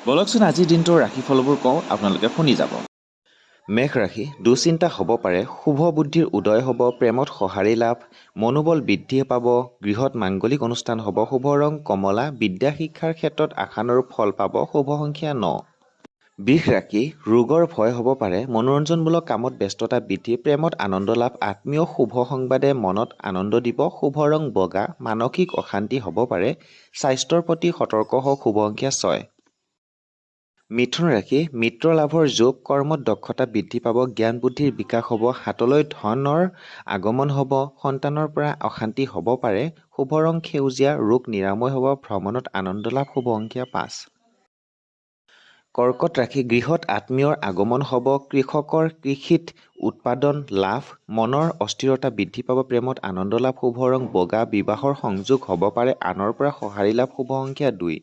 বলকচোন আজিৰ দিনটোৰ ৰাশিফলবোৰ কওঁ, আপোনালোকে শুনি যাব। মেঘ ৰাশি, দুশ্চিন্তা হ'ব পাৰে, শুভ বুদ্ধিৰ উদয় হ'ব, প্ৰেমত সঁহাৰি লাভ, মনোবল বৃদ্ধি পাব, গৃহত মাংগলিক অনুষ্ঠান হ'ব, শুভ ৰং কমলা, বিদ্যা শিক্ষাৰ ক্ষেত্ৰত আশানুৰূপ ফল পাব, শুভ সংখ্যা 9। বৃষ ৰাশি, ৰোগৰ ভয় হ'ব পাৰে, মনোৰঞ্জনমূলক কামত ব্যস্ততা বৃদ্ধি, প্ৰেমত আনন্দ লাভ, আত্মীয় শুভ সংবাদে মনত আনন্দ দিব, শুভ ৰং বগা, মানসিক অশান্তি হ'ব পাৰে, স্বাস্থ্যৰ প্ৰতি সতৰ্ক হওক, শুভ সংখ্যা 6। মিথুন ৰাশি, মিত্ৰ লাভৰ যোগ, কৰ্মত দক্ষতা বৃদ্ধি পাব, জ্ঞান বুদ্ধিৰ বিকাশ হ'ব, হাতলৈ ধনৰ আগমন হ'ব, সন্তানৰ পৰা অশান্তি হ'ব পাৰে, শুভ ৰং সেউজীয়া, ৰোগ নিৰাময় হ'ব, ভ্ৰমণত আনন্দ লাভ, শুভ সংখ্যা 5। কৰ্কট ৰাশি, গৃহত আত্মীয়ৰ আগমন হ'ব, কৃষকৰ কৃষিত উৎপাদন লাভ, মনৰ অস্থিৰতা বৃদ্ধি পাব, প্ৰেমত আনন্দ লাভ, শুভ ৰং বগা, বিবাহৰ সংযোগ হ'ব পাৰে, আনৰ পৰা সঁহাৰি লাভ, শুভ সংখ্যা 2।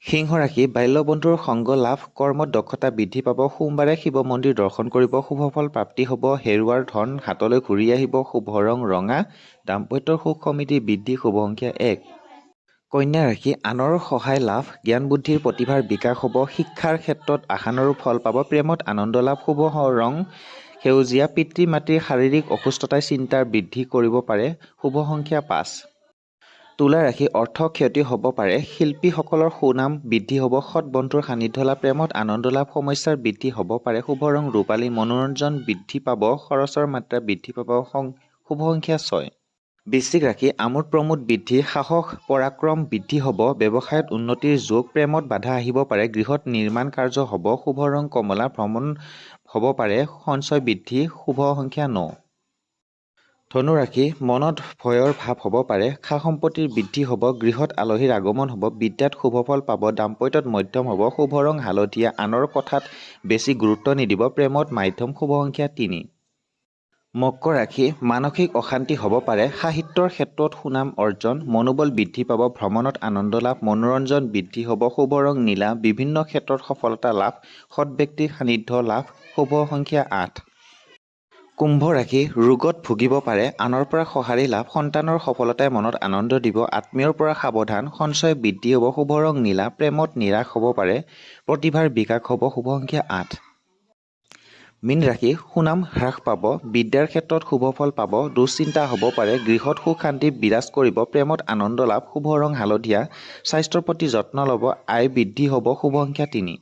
সিংহ ৰাশি, বাল্য বন্ধুৰ সংগ লাভ, কৰ্মত দক্ষতা বৃদ্ধি পাব, সোমবাৰে শিৱ মন্দিৰ দৰ্শন কৰিব, শুভ ফল প্ৰাপ্তি হ'ব, হেৰুৱাৰ ধন হাতলৈ ঘূৰি আহিব, শুভ ৰং ৰঙা, দাম্পত্যৰ সুখ সমৃদ্ধি বৃদ্ধি, শুভ সংখ্যা 1। কন্যা ৰাশি, আনৰ সহায় লাভ, জ্ঞান বুদ্ধিৰ প্ৰতিভাৰ বিকাশ হ'ব, শিক্ষাৰ ক্ষেত্ৰত আশানুৰূপ ফল পাব, প্ৰেমত আনন্দ লাভ, শুভ ৰং সেউজীয়া, পিতৃ মাতৃৰ শাৰীৰিক অসুস্থতাই চিন্তাৰ বৃদ্ধি কৰিব পাৰে, শুভ সংখ্যা 5। তুলা ৰাশি, অৰ্থ ক্ষতি হ'ব পাৰে, শিল্পীসকলৰ সুনাম বৃদ্ধি হ'ব, সৎ বন্ধুৰ সান্নিধ্য লাভ, প্ৰেমত আনন্দ লাভ, সমস্যাৰ বৃদ্ধি হ'ব পাৰে, শুভ ৰং ৰূপালী, মনোৰঞ্জন বৃদ্ধি পাব, খৰচৰ মাত্ৰা বৃদ্ধি পাব, শুভ সংখ্যা 6। বৃশ্চিক ৰাশি, আমোদ প্ৰমোদ বৃদ্ধি, সাহস পৰাক্ৰম বৃদ্ধি হ'ব, ব্যৱসায়ত উন্নতিৰ যোগ, প্ৰেমত বাধা আহিব পাৰে, গৃহত নিৰ্মাণ কাৰ্য হ'ব, শুভ ৰং কমলা, ভ্ৰমণ হ'ব পাৰে, সঞ্চয় বৃদ্ধি, শুভ সংখ্যা 9। ধনু ৰাশি, মনত ভয়ৰ ভাৱ হ'ব পাৰে, সা সম্পত্তিৰ বৃদ্ধি হ'ব, গৃহত আলহীৰ আগমন হ'ব, বিদ্যাত শুভ ফল পাব, দাম্পত্যত মধ্যম হ'ব, শুভ ৰং হালধীয়া, আনৰ কথাত বেছি গুৰুত্ব নিদিব, প্ৰেমত মাধ্যম, শুভ সংখ্যা 3। মকৰ ৰাশি, মানসিক অশান্তি হ'ব পাৰে, সাহিত্যৰ ক্ষেত্ৰত সুনাম অৰ্জন, মনোবল বৃদ্ধি পাব, ভ্ৰমণত আনন্দ লাভ, মনোৰঞ্জন বৃদ্ধি হ'ব, শুভ ৰং নীলা, বিভিন্ন ক্ষেত্ৰত সফলতা লাভ, সৎ ব্যক্তিৰ সান্নিধ্য লাভ, শুভ সংখ্যা 8। কুম্ভ ৰাশি, ৰোগত ভুগিব পাৰে, আনৰ পৰা সঁহাৰি লাভ, সন্তানৰ সফলতাই মনত আনন্দ দিব, আত্মীয়ৰ পৰা সাৱধান, সঞ্চয় বৃদ্ধি হ'ব, শুভ ৰং নীলা, প্ৰেমত নিৰাশ হ'ব পাৰে, প্ৰতিভাৰ বিকাশ হ'ব, শুভ সংখ্যা 8। মীন ৰাশি, সুনাম হ্ৰাস পাব, বিদ্যাৰ ক্ষেত্ৰত শুভ ফল পাব, দুশ্চিন্তা হ'ব পাৰে, গৃহত সুখ শান্তি বিৰাজ কৰিব, প্ৰেমত আনন্দ লাভ, শুভ ৰং হালধীয়া, স্বাস্থ্যৰ প্ৰতি যত্ন ল'ব, আয় বৃদ্ধি হ'ব, শুভ সংখ্যা 3।